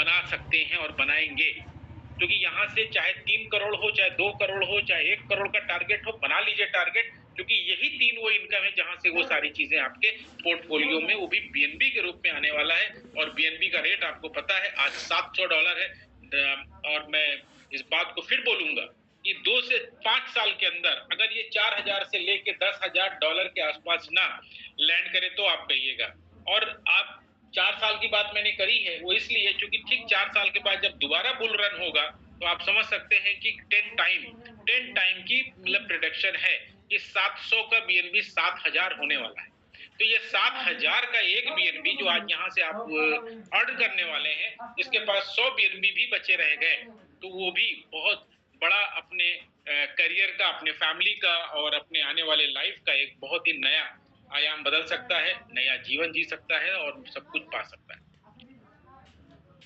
बना सकते हैं और बनाएंगे, क्योंकि यहाँ से चाहे 3 करोड़ हो, चाहे 2 करोड़ हो, चाहे 1 करोड़ का टारगेट हो, बना लीजिए टारगेट, क्योंकि यही 3 वो इनकम है जहां से वो सारी चीजें आपके पोर्टफोलियो में वो भी बीएनबी के रूप में आने वाला है। और बीएनबी का रेट आपको पता है आज $700 है। और मैं इस बात को फिर बोलूंगा कि 2 से 5 साल के अंदर अगर ये 4,000 से लेके $10,000 के आसपास ना लैंड करे तो आप कहिएगा। और आप 4 साल की बात मैंने करी है वो इसलिए क्योंकि ठीक 4 साल के बाद जब दोबारा बुल रन होगा तो आप समझ सकते हैं कि 10 टाइम की मतलब प्रोडक्शन है कि 700 का बीएनबी 7,000 होने वाला है। तो ये 7,000 का एक बीएनबी जो आज यहाँ से आप अर्न करने वाले हैं, इसके पास 100 बीएनबी भी बचे रह गए तो वो भी बहुत बड़ा अपने करियर का, अपने फैमिली का और अपने आने वाले लाइफ का एक बहुत ही नया आयाम बदल सकता है, नया जीवन जी सकता है और सब कुछ पा सकता है।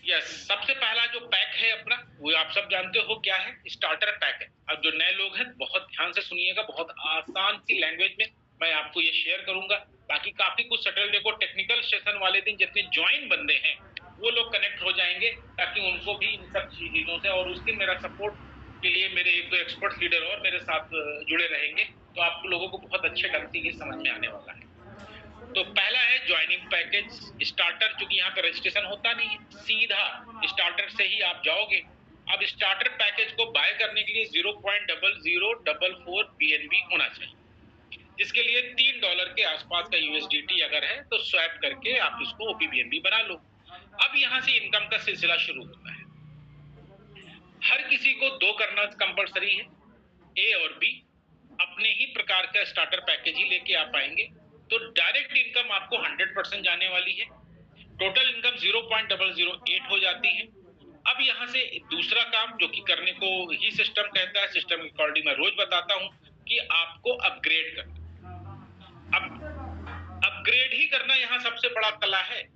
यस, सबसे पहला जो पैक है अपना वो आप सब जानते हो क्या है, स्टार्टर पैक है। अब जो नए लोग हैं बहुत ध्यान से सुनिएगा, बहुत आसान सी लैंग्वेज में मैं आपको ये शेयर करूंगा। बाकी काफी कुछ सैटरडे को टेक्निकल सेशन वाले दिन जितने ज्वाइन बंदे हैं वो लोग कनेक्ट हो जाएंगे ताकि उनको भी इन सब चीजों से, और उस दिन मेरा सपोर्ट के लिए मेरे एक दो एक्सपर्ट लीडर और मेरे साथ जुड़े रहेंगे तो आप लोगों को बहुत अच्छे ढंग से ये समझ में आने वाला है। तो पहला है ज्वाइनिंग पैकेज स्टार्टर, क्योंकि यहाँ पे रजिस्ट्रेशन होता नहीं है, सीधा स्टार्टर से ही आप जाओगे। अब स्टार्टर पैकेज को बाय करने के लिए 0.0044 बीएनबी होना चाहिए, जिसके लिए $3 के आसपास का यूएसडीटी अगर है तो स्वैप करके आप इसको ओपीबीएनबी बना लो। अब यहाँ से इनकम का सिलसिला शुरू होता है। हर किसी को 2 करना कंपलसरी है, ए और बी। अपने ही प्रकार का स्टार्टर पैकेज ही लेके आप आएंगे तो डायरेक्ट इनकम आपको 100% जाने वाली है। टोटल इनकम 0.008 हो जाती है। अब यहाँ से दूसरा काम जो कि करने को ही सिस्टम कहता है, सिस्टम के अकॉर्डिंग मैं रोज बताता हूँ कि आपको अपग्रेड करना। अब अपग्रेड ही करना यहाँ सबसे बड़ा कला है।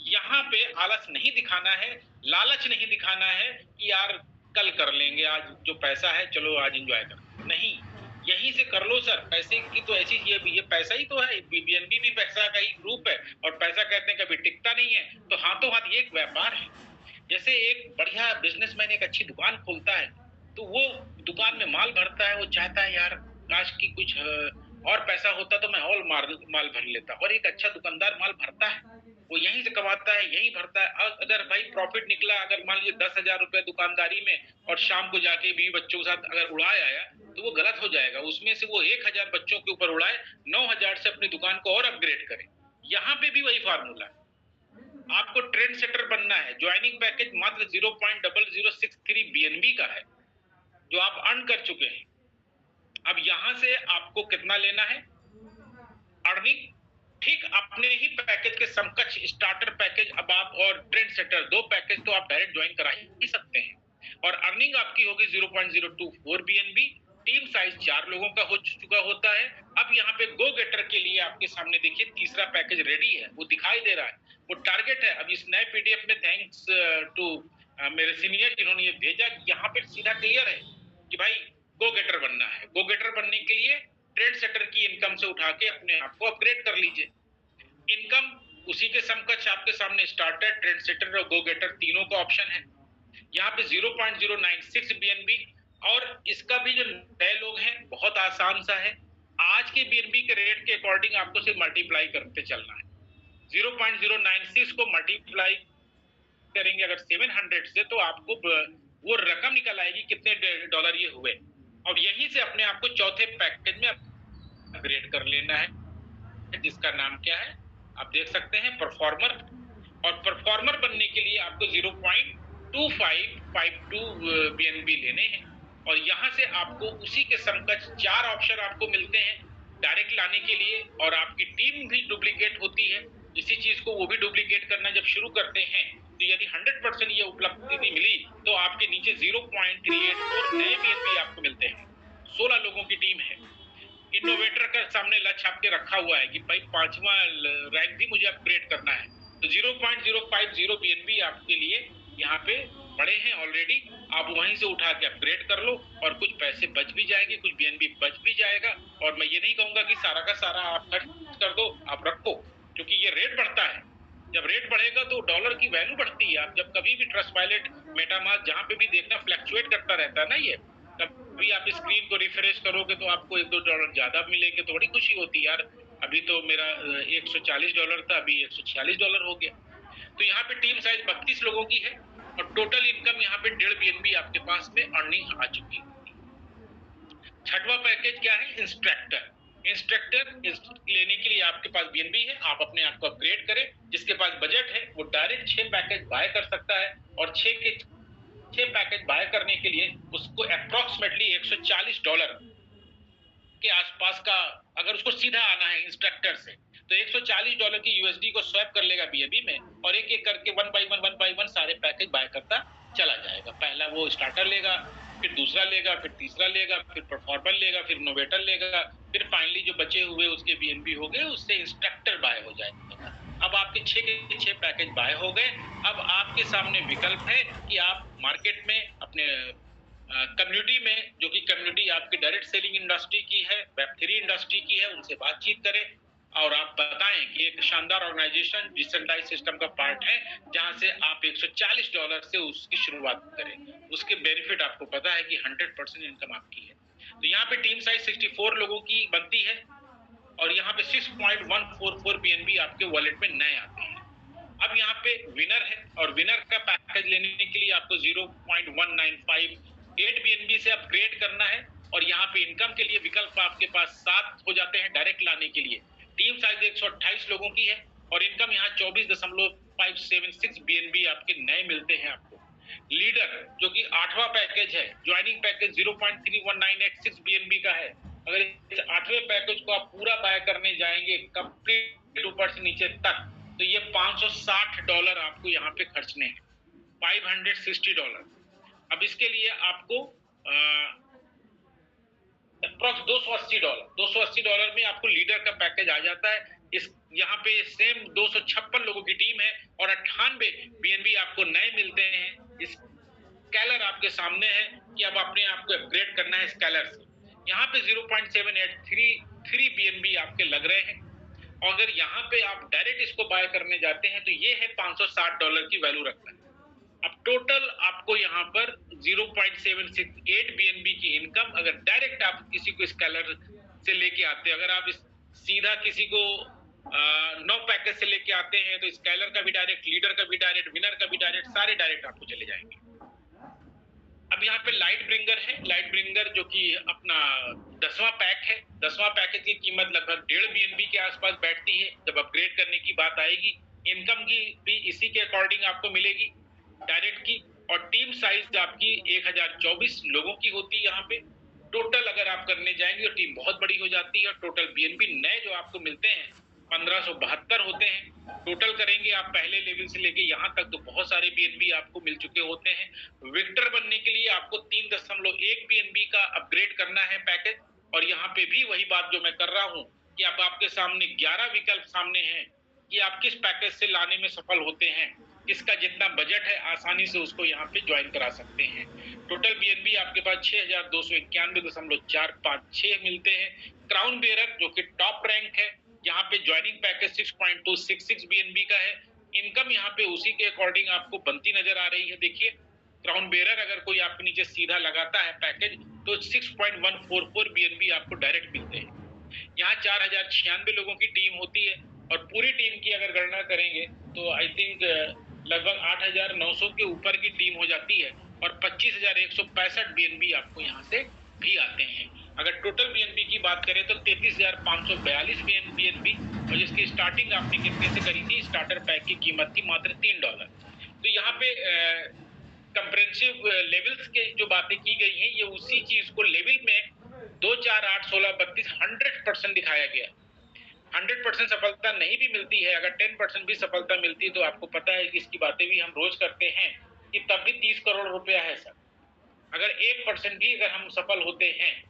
यहाँ पे आलस नहीं दिखाना है, लालच नहीं दिखाना है कि यार कल कर लेंगे, आज जो पैसा है चलो आज एंजॉय कर, नहीं, यहीं से कर लो सर। पैसे की तो ऐसी ये पैसा ही तो है, बीएनबी भी पैसा का ही ग्रुप है और पैसा कहते हैं कभी टिकता नहीं है। तो हाथों हाथ ये एक व्यापार है। जैसे एक बढ़िया बिजनेसमैन एक अच्छी दुकान खोलता है तो वो दुकान में माल भरता है, वो चाहता है यार काश की कुछ और पैसा होता तो मैं और माल भर लेता। और एक अच्छा दुकानदार माल भरता है, वो यहीं से कमाता है, यहीं भरता है। अगर भाई प्रॉफिट निकला, अगर मान लीजिए 10,000 रुपए दुकानदारी में और शाम को जाके बीवी बच्चों के साथ अगर उड़ाए आया तो वो गलत हो जाएगा। उसमें से वो 1,000 बच्चों के ऊपर उड़ाए, 9,000 से अपनी दुकान को और अपग्रेड करे। यहाँ पे भी वही फार्मूला है, आपको ट्रेंड सेटर बनना है। ज्वाइनिंग पैकेज मात्र 0.0063 बीएनबी का है जो आप अर्न कर चुके हैं। अब यहां से आपको कितना लेना है अर्निंग, ठीक अपने ही पैकेज के समकक्ष स्टार्टर पैकेज अब आप और ट्रेंड सेटर 2 पैकेज तो आप डायरेक्ट ज्वाइन करा ही सकते हैं। और अर्निंग आपकी होगी 0.024 बीएनबी। टीम साइज 4 लोगों का हो चुका होता है। अब यहाँ पे गो गेटर के लिए आपके सामने देखिए तीसरा पैकेज रेडी है, वो दिखाई दे रहा है, वो टारगेट है। अब इस नए पीडीएफ में थैंक्स टू मेरे सीनियर जिन्होंने ये भेजा, यहाँ पे सीधा क्लियर है कि भाई गो गेटर बनना है। गो गेटर बनने के लिए ट्रेड सेटर की इनकम से उठा के अपने आप को अपग्रेड कर लीजिए। इनकम उसी के समकक्ष आपके सामने स्टार्टर, ट्रेड सेटर और गो गेटर तीनों का ऑप्शन है। यहाँ पे 0.096 बीएनबी। और इसका भी जो नए लोग हैं बहुत आसान सा है, आज के बीएनबी के रेट के अकॉर्डिंग आपको सिर्फ मल्टीप्लाई करते चलना है। 0.096 को मल्टीप्लाई करेंगे अगर 700 से तो आपको वो रकम निकल आएगी कितने डॉलर ये हुए। और यहीं से अपने आप को चौथे पैकेज में अपग्रेड कर लेना है, जिसका नाम क्या है आप देख सकते हैं, परफॉर्मर। और परफॉर्मर बनने के लिए आपको 0.2552 बीएनबी लेने हैं। और यहां से आपको उसी के समकक्ष 4 ऑप्शन आपको मिलते हैं डायरेक्ट लाने के लिए। और आपकी टीम भी डुप्लीकेट होती है, इसी चीज को वो भी डुप्लीकेट करना जब शुरू करते हैं तो यदि 100% ये उपलब्धि मिली तो आपके नीचे 0.384 नए बीएनबी आपको मिलते हैं। 16 लोगों की टीम है। इनोवेटर का सामने लक्ष्य आपके रखा हुआ है कि भाई 5वां रैंक भी मुझे अपग्रेड करना है। तो 0.050 बीएनबी आपके लिए यहाँ पे बड़े हैं ऑलरेडी, आप वहीं से उठा के अपग्रेड कर लो और कुछ पैसे बच भी जाएंगे, कुछ बीएनबी बच भी जाएगा। और मैं ये नहीं कहूंगा कि सारा का सारा आप खर्च कर दो, आप रखो, क्योंकि ये रेट बढ़ता है। जब रेट बढ़ेगा तो डॉलर की वैल्यू बढ़ती है। आप जब कभी भी ट्रस्ट वॉलेट, मेटामास्क, जहां पे भी देखना फ्लक्चुएट करता रहता है ना, ये कभी आप स्क्रीन को रिफ्रेश करोगे तो आपको $1-2 ज्यादा मिलेंगे तो बड़ी खुशी होती है यार। अभी तो मेरा $140 था, अभी $146 हो गया। तो यहाँ पे टीम साइज 32 लोगों की है और टोटल इनकम यहाँ पे 1.5 BNB आपके पास में अर्निंग आ चुकी है। छठवां पैकेज क्या है? इंस्ट्रक्टर। इंस्ट्रक्टर लेने के लिए आपके पास बीएनबी है, आप अपने आप को अपग्रेड करें। जिसके पास बजट है वो डायरेक्ट 6 पैकेज बाय कर सकता है और 6 पैकेज बाय करने के लिए उसको अप्रोक्सीमेटली $140 के आसपास का, अगर उसको सीधा आना है इंस्ट्रक्टर से, तो $140 की यूएसडी को स्वैप कर लेगा बीएनबी में और एक एक करके वन बाय वन सारे पैकेज बाय करता चला जाएगा। पहला वो स्टार्टर लेगा, फिर दूसरा लेगा, फिर तीसरा लेगा, फिर परफॉर्मर लेगा, फिर इनोवेटर लेगा, फिर फाइनली जो बचे हुए उसके बीएनबी हो गए, उससे इंस्ट्रक्टर बाय हो जाएगा। अब आपके 6 के 6 पैकेज बाय हो गए। अब आपके सामने विकल्प है कि आप मार्केट में अपने कम्युनिटी में, जो कि कम्युनिटी आपकी डायरेक्ट सेलिंग इंडस्ट्री की है, वेब3 इंडस्ट्री की है, उनसे बातचीत करें और आप बताएं कि एक शानदार ऑर्गेनाइजेशन डिसेंट्रलाइज सिस्टम का पार्ट है जहां से आप $140 से उसकी शुरुआत करें। उसके बेनिफिट आपको पता है कि 100% इनकम आपकी है। तो यहाँ पे टीम साइज 64 लोगों की बनती है और यहाँ पे 6.144 बीएनबी आपके वॉलेट में नए आते हैं। अब यहाँ पे विनर है और विनर का पैकेज लेने के लिए आपको 0.195 बीएनबी से अपग्रेड करना है और यहाँ पे इनकम के लिए विकल्प आपके पास 7 हो जाते हैं डायरेक्ट लाने के लिए। टीम साइज 128 लोगों की है और इनकम यहाँ 24.576 बीएनबी आपके नए मिलते हैं आपको। लीडर जो कि 8वां पैकेज है, ज्वाइनिंग पैकेज 0.31986 बीएनबी का है। अगर इस 8वें पैकेज को आप पूरा बाय करने जाएंगे कंप्लीट ऊपर से नीचे तक, तो ये $560 आपको यहाँ पे खर्चने हैं, $560। अब इसके लिए आपको अप्रोक्स $280 में आपको लीडर का पैकेज आ जाता है। इस यहाँ पे सेम 256 लोगों की टीम है और 98 बीएनबी आपको नए मिलते हैं। इस स्केलर आपके सामने है कि अब अपने आप को अपग्रेड करना है स्केलर से। यहाँ पे 0.783 बीएनबी आपके लग रहे हैं और अगर यहाँ पे आप डायरेक्ट इसको बाय करने जाते हैं तो ये है $560 की वैल्यू रखता है। अब टोटल आपको यहाँ पर 0.768 बीएनबी की इनकम, अगर डायरेक्ट आप किसी को स्केलर से लेके आते हैं, अगर आप सीधा किसी को 9 पैकेज से लेके आते हैं तो स्केलर का भी डायरेक्ट, लीडर का भी डायरेक्ट, विनर का भी डायरेक्ट, सारे डायरेक्ट आपको चले जाएंगे। अब यहाँ पे लाइट ब्रिंगर है, लाइट ब्रिंगर जो कि अपना 10वां पैक है। 10वां पैकेज की कीमत लगभग 1.5 बीएनबी के आसपास बैठती है। जब अपग्रेड करने की बात आएगी, इनकम की भी इसी के अकॉर्डिंग आपको मिलेगी डायरेक्ट की। और टीम साइज आपकी 1024 लोगों की होती है। यहाँ पे टोटल अगर आप करने जाएंगे तो टीम बहुत बड़ी हो जाती है और टोटल बीएनबी नए जो आपको मिलते हैं 1572 होते हैं। टोटल करेंगे आप पहले लेवल से लेके यहाँ तक तो बहुत सारे बीएनबी आपको मिल चुके होते हैं। विक्टर बनने के लिए आपको 3.1 बीएनबी का अपग्रेड करना है पैकेज। और यहाँ पे भी वही बात जो मैं कर रहा हूँ कि अब आपके सामने 11 विकल्प सामने हैं कि आप किस पैकेज से लाने में सफल होते हैं। किसका जितना बजट है आसानी से उसको यहाँ पे ज्वाइन करा सकते हैं। टोटल बीएनबी आपके पास 6291.456 मिलते हैं। क्राउन बेरर जो कि टॉप रैंक है, यहाँ पे ज्वाइनिंग पैकेज 6.266 बीएनबी का है। इनकम यहाँ पे उसी के अकॉर्डिंग आपको बनती नजर आ रही है। देखिए क्राउन बेरर अगर कोई आपके नीचे सीधा लगाता है पैकेज तो 6.144 बीएनबी आपको डायरेक्ट मिलते हैं। यहाँ 4096 लोगों की टीम होती है और पूरी टीम की अगर गणना करेंगे तो आई थिंक लगभग 8900 के ऊपर की टीम हो जाती है और 25,165 बीएनबी आपको यहाँ से भी आते हैं। अगर टोटल बीएनबी की बात करें तो 33,542 बीएनबी और जिसकी स्टार्टिंग आपने कितने से करी थी, स्टार्टर पैक की कीमत थी मात्र $3। तो यहाँ पे कंप्रेहेंसिव लेवल्स के जो बातें की गई हैं ये उसी चीज को लेवल में 2, 4, 8, 16, 32 100% दिखाया गया। 100% सफलता नहीं भी मिलती है, अगर 10% भी सफलता मिलती है तो आपको पता है कि इसकी बातें भी हम रोज करते हैं कि तब भी 30 करोड़ रुपया है सर। अगर 1% भी अगर हम सफल होते हैं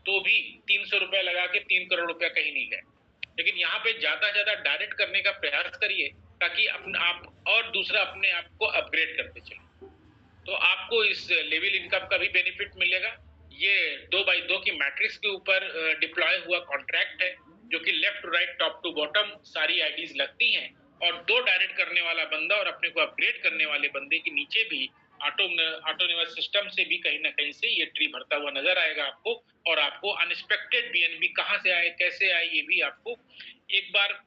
तो भी 300 रुपया लगा के 3 करोड़ रुपया कहीं नहीं गए। लेकिन यहाँ पे ज्यादा ज्यादा डायरेक्ट करने का प्रयास करिए ताकि अपने आप और दूसरा अपने आप को अपग्रेड करते चले, तो आपको इस लेवल इनकम का भी बेनिफिट मिलेगा। ये 2x2 की मैट्रिक्स के ऊपर डिप्लॉय हुआ कॉन्ट्रैक्ट है जो कि left to right, top to bottom सारी आईडीज लगती हैं और 2 डायरेक्ट करने वाला बंदा और अपने को अपग्रेड करने वाले बंदे के नीचे भी ऑटोनोमस सिस्टम से भी कहीं ना कहीं से ये ट्री भरता हुआ नजर आएगा आपको, और आपको अनएक्सपेक्टेड बीएनबी कहां से आए, कैसे आए, ये भी आपको एक बार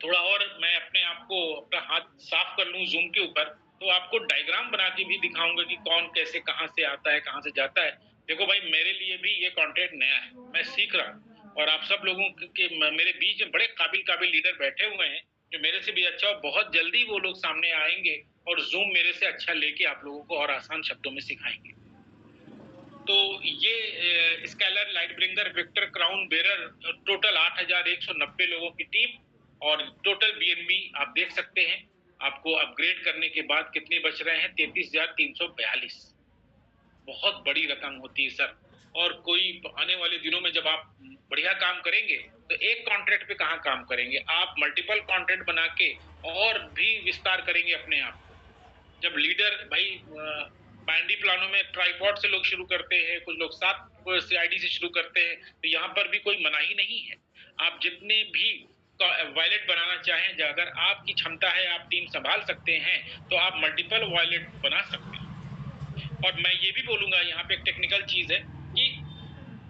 थोड़ा और मैं अपने आप को अपना हाथ साफ कर लूं जूम के ऊपर, तो आपको डायग्राम बना के भी दिखाऊंगा कि कौन कैसे कहां से आता है, कहां से जाता है। देखो भाई, मेरे लिए भी ये कंटेंट नया है, मैं सीख रहा हूँ, और आप सब लोगों के मेरे बीच में बड़े काबिल काबिल लीडर बैठे हुए हैं जो मेरे से भी अच्छा, और बहुत जल्दी वो लोग सामने आएंगे और जूम मेरे से अच्छा लेके आप लोगों को और आसान शब्दों में सिखाएंगे। तो ये scholar, light bringer, victor, crown bearer, total 8,190 लोगों की टीम, और टोटल बीएनबी आप देख सकते हैं आपको अपग्रेड करने के बाद कितने बच रहे हैं, 33,342। बहुत बड़ी रकम होती है सर। और कोई आने वाले दिनों में जब आप बढ़िया काम करेंगे तो एक कॉन्ट्रैक्ट पे कहाँ काम करेंगे, आप मल्टीपल कॉन्ट्रैक्ट बना के और भी विस्तार करेंगे अपने आप को। जब लीडर भाई बैंडी प्लानों में ट्राइपॉड से लोग शुरू करते हैं, कुछ लोग 7 सीआईडी से शुरू करते हैं, तो यहाँ पर भी कोई मनाही नहीं है। आप जितने भी वॉयलेट बनाना चाहें, अगर आपकी क्षमता है, आप टीम संभाल सकते हैं, तो आप मल्टीपल वॉयलेट बना सकते हैं। और मैं ये भी बोलूंगा, यहाँ पे एक टेक्निकल चीज है कि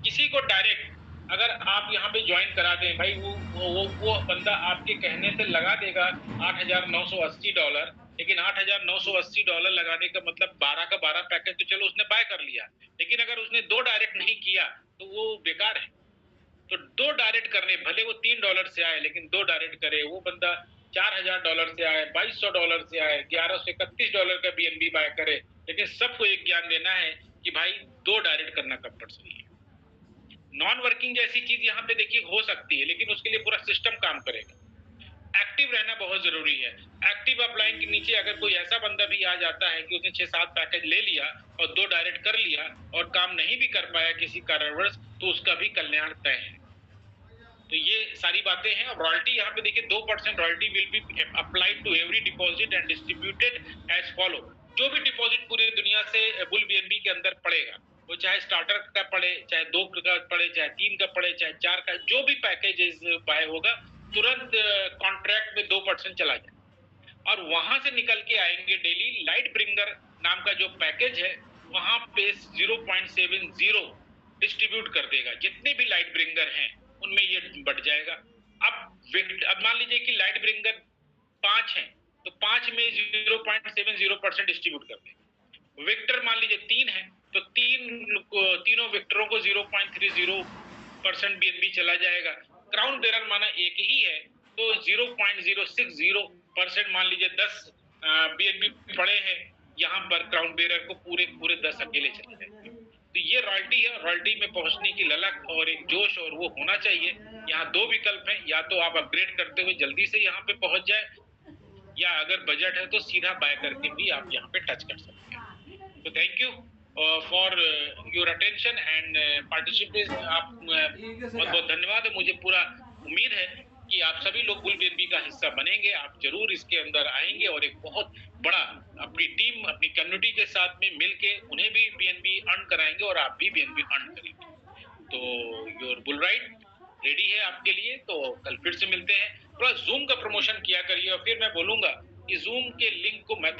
किसी को डायरेक्ट अगर आप यहाँ पे ज्वाइन करा दें भाई, वो बंदा आपके कहने से लगा देगा $8,980, लेकिन $8,980 लगाने का मतलब 12 का 12 पैकेज तो चलो उसने बाय कर लिया, लेकिन अगर उसने 2 डायरेक्ट नहीं किया तो वो बेकार है। तो 2 डायरेक्ट करने, भले वो $3 से आए, लेकिन 2 डायरेक्ट करे, वो बंदा $4,000 से आए, $2,200 से आए, $1,131 का बीएनबी बाय करे, लेकिन सबको एक ज्ञान देना है कि भाई 2 डायरेक्ट करना कंपल्सरी है। नॉन वर्किंग जैसी चीज यहाँ पे देखिए हो सकती है, लेकिन उसके लिए पूरा सिस्टम काम करेगा। एक्टिव रहना बहुत जरूरी है। एक्टिव अपलाइन के नीचे अगर कोई ऐसा बंदा भी आ जाता है कि उसने 6-7 पैकेज ले लिया और 2 डायरेक्ट कर लिया और काम नहीं भी कर पाया किसी कारणवश, तो उसका भी कल्याण तय है। तो ये सारी बातें हैं। रॉयल्टी यहाँ पे देखिए 2% royalty will be applied to every deposit and distributed as follow. जो भी डिपॉजिट पूरी दुनिया से बुल बीएनबी के अंदर पड़ेगा, वो चाहे स्टार्टर का पड़े, चाहे 2 का पड़े, चाहे 3 का पड़े, चाहे 4 का, जो भी पैकेज बाय होगा, तुरंत कॉन्ट्रैक्ट में 2% चला जाए। और वहां से निकल के आएंगे डेली लाइट ब्रिंगर नाम का जो पैकेज है, वहां पे 0.70 डिस्ट्रीब्यूट कर देगा। जितने भी लाइट ब्रिंगर हैं उनमें ये बढ़ जाएगा। अब मान लीजिए कि लाइट ब्रिंगर 5 हैं, तो 5 में 0.70% डिस्ट्रीब्यूट कर देगा। विक्टर मान लीजिए 3 है, तो तीनों विक्टरों को 0.30% बीएनबी चला जाएगा। क्राउन बेरर माना एक ही है, तो 0.060% मान लीजिए 10 बीएनबी पड़े हैं, यहाँ पर क्राउन बेरर को पूरे 10 अकेले चले जाएंगे। तो ये रॉयल्टी है। रॉयल्टी में पहुंचने की ललक और एक जोश और वो होना चाहिए। यहाँ 2 विकल्प हैं, या तो आप अपग्रेड करते हुए जल्दी से यहाँ पे पहुंच जाए, या अगर बजट है तो सीधा बाय करके भी आप यहाँ पे टच कर सकते हैं। तो thank you for your attention and participation. आप बहुत बहुत धन्यवाद है। मुझे पूरा उम्मीद है कि आप सभी लोग बुल बीएनबी का हिस्सा बनेंगे, आप जरूर इसके अंदर आएंगे और एक बहुत बड़ा अपनी टीम, अपनी कम्युनिटी के साथ में मिलके उन्हें भी बीएनबी अर्न कराएंगे और आप भी बीएनबी अर्न करेंगे। तो योर बुल राइड रेडी है आपके लिए। तो कल फिर से मिलते हैं। थोड़ा जूम का प्रमोशन किया करिए, और फिर मैं बोलूंगा कि जूम के लिंक को मैं